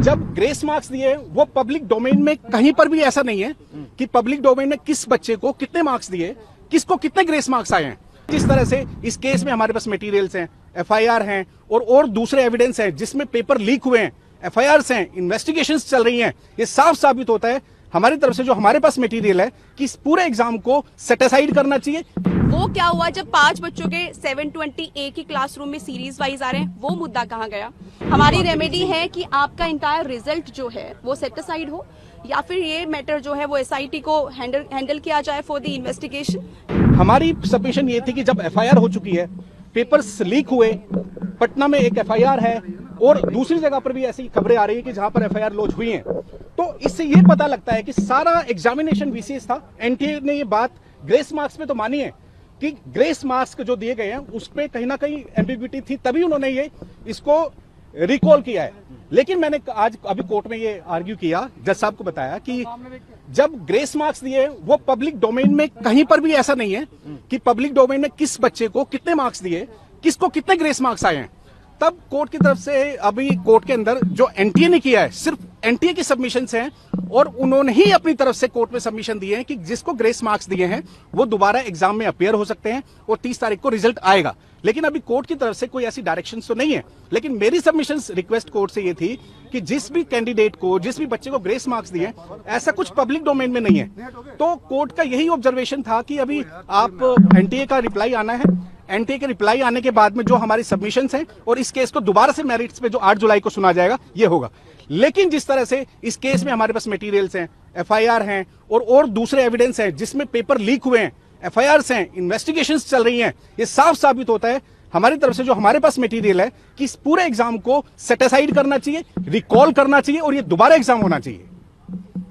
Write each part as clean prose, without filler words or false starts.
जब grace marks दिए वो पब्लिक डोमेन में कहीं पर भी ऐसा नहीं है कि पब्लिक डोमेन में किस बच्चे को कितने मार्क्स दिए, किसको कितने ग्रेस मार्क्स आए हैं। जिस तरह से इस केस में हमारे पास मटेरियल्स हैं, एफआईआर हैं और दूसरे एविडेंस हैं जिसमें पेपर लीक हुए हैं, एफआईआर्स हैं, इन्वेस्टिगेशंस चल रही हैं, ये साफ साबित होता है हमारी तरफ से जो हमारे पास मटेरियल है कि इस पूरे एग्जाम को सेट असाइड करना चाहिए। वो क्या हुआ जब 5 बच्चों के 720 एक ही क्लासरूम में सीरीज वाइज आ रहे हैं, वो मुद्दा कहाँ गया? हमारी रेमेडी है कि आपका इंटायर रिजल्ट जो है वो सेट असाइड हो या फिर ये मैटर जो है वो एसआईटी को हैंडल किया जाए फॉर द इन्वेस्टिगेशन। हमारी सबमिशन ये थी कि जब एफआईआर हो चुकी है, पेपर्स लीक हुए, पटना में एक एफआईआर है और दूसरी जगह पर भी ऐसी खबरें आ रही है कि जहां पर एफआईआर लॉन्च हुई है, तो इससे ये पता लगता है कि सारा एग्जामिनेशन वीसीएस था। एनटीए ने ये बात ग्रेस मार्क्स में तो मानी है कि ग्रेस मार्क्स जो दिए गए हैं उस पर कहीं ना कहीं एम्बिग्विटी थी, तभी उन्होंने ये इसको रिकॉल किया है। लेकिन मैंने आज अभी कोर्ट में ये आर्ग्यू किया, जज साहब को बताया कि जब ग्रेस मार्क्स दिए वो पब्लिक डोमेन में कहीं पर भी ऐसा नहीं है कि पब्लिक डोमेन में किस बच्चे को कितने मार्क्स दिए, किसको कितने ग्रेस मार्क्स आए हैं। तब कोर्ट की तरफ से अभी कोर्ट के अंदर जो एनटीए ने किया है, सिर्फ एनटीए की सबमिशंस हैं और उन्होंने ही अपनी तरफ से कोर्ट में सबमिशन दिए हैं कि जिसको ग्रेस मार्क्स दिए हैं वो दोबारा एग्जाम में अपीयर हो सकते हैं और 30 तारीख को रिजल्ट आएगा। लेकिन अभी कोर्ट की तरफ से कोई ऐसी डायरेक्शन तो नहीं है। लेकिन मेरी सबमिशंस रिक्वेस्ट कोर्ट से ये थी कि जिस भी कैंडिडेट को, जिस भी बच्चे को ग्रेस मार्क्स दिए, ऐसा कुछ पब्लिक डोमेन में नहीं है। तो कोर्ट का यही ऑब्जर्वेशन था कि अभी आप एनटीए का रिप्लाई आना है, एनटीए के रिप्लाई आने के बाद में जो हमारी सबमिशंस हैं और इस केस को दोबारा से मेरिट्स पे जो 8 जुलाई को सुना जाएगा ये होगा। लेकिन जिस तरह से इस केस में हमारे पास मटेरियल्स हैं, एफआईआर हैं और दूसरे एविडेंस हैं जिसमें पेपर लीक हुए हैं, एफआईआर्स हैं, इन्वेस्टिगेशंस चल रही हैं, ये साफ साबित होता है हमारी तरफ से जो हमारे पास मटेरियल है कि इस पूरे एग्जाम को सेट असाइड करना चाहिए, रिकॉल करना चाहिए और ये दोबारा एग्जाम होना चाहिए।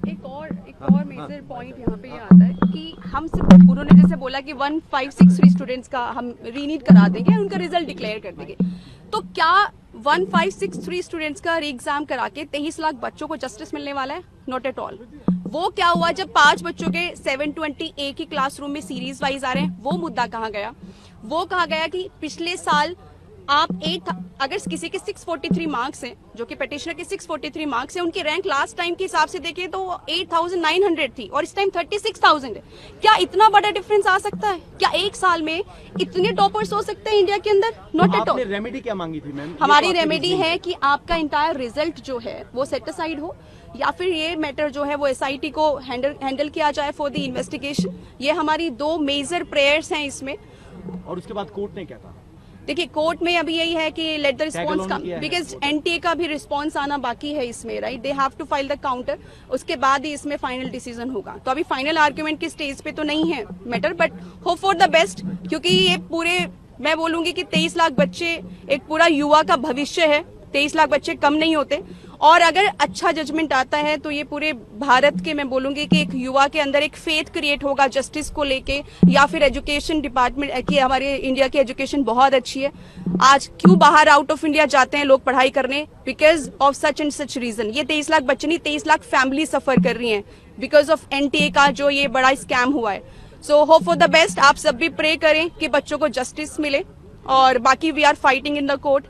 एक और मेजर पॉइंट यहाँ पे ये आता है कि हम सिर्फ, उन्होंने जैसे बोला कि 1563 स्टूडेंट्स का हम रीनीट करा देंगे, उनका रिजल्ट डिक्लेयर कर देंगे। तो क्या 1563 स्टूडेंट्स का री एग्जाम करा के 23 लाख बच्चों को जस्टिस मिलने वाला है? Not at all. वो क्या हुआ जब 5 बच्चों के 720 एक ही क्लासरूम में सीरीज वाइज आ रहे हैं, वो मुद्दा कहाँ गया? वो कहा गया कि पिछले साल आप अगर किसी के 643 मार्क्स हैं, जो कि पिटिशनर के 643 मार्क्स हैं, उनकी रैंक लास्ट टाइम के हिसाब से देखें तो 8900 थी और इस टाइम 36000 है। क्या इतना बड़ा डिफरेंस आ सकता है? क्या एक साल में इतने टॉपर्स हो सकते हैं इंडिया के अंदर? Not at all. रेमेडी क्या मांगी थी मैम? हमारी रेमेडी है कि आपका इंटायर रिजल्ट जो है वो सेट असाइड हो या फिर ये मैटर जो है वो एसआईटी को हैंडल किया जाए फॉर द इन्वेस्टिगेशन। ये हमारी 2 मेजर प्रेयर्स हैं इसमें। और उसके बाद कोर्ट ने क्या कहा? देखिए, कोर्ट में अभी यही है कि let the response come, because NTA का भी रिस्पॉन्स आना बाकी है इसमें, right? They have to file the counter, उसके बाद ही इसमें फाइनल डिसीजन होगा। तो अभी फाइनल आर्ग्यूमेंट की स्टेज पे तो नहीं है matter, but hope for the best, क्योंकि ये पूरे, मैं बोलूंगी कि 23 लाख बच्चे एक पूरा युवा का भविष्य है। 23 लाख बच्चे कम नहीं होते और अगर अच्छा जजमेंट आता है तो ये पूरे भारत के, मैं बोलूंगी कि एक युवा के अंदर एक फेथ क्रिएट होगा जस्टिस को लेके, या फिर एजुकेशन डिपार्टमेंट की। हमारे इंडिया की एजुकेशन बहुत अच्छी है। आज क्यों बाहर आउट ऑफ इंडिया जाते हैं लोग पढ़ाई करने? Because of such and such reason. ये 23 लाख बच्चे नहीं, 23 लाख फैमिली सफर कर रही हैं बिकॉज ऑफ एनटीए का जो ये बड़ा स्कैम हुआ है। So hope for the best. आप सब भी प्रे करें कि बच्चों को जस्टिस मिले और बाकी we are fighting in the court.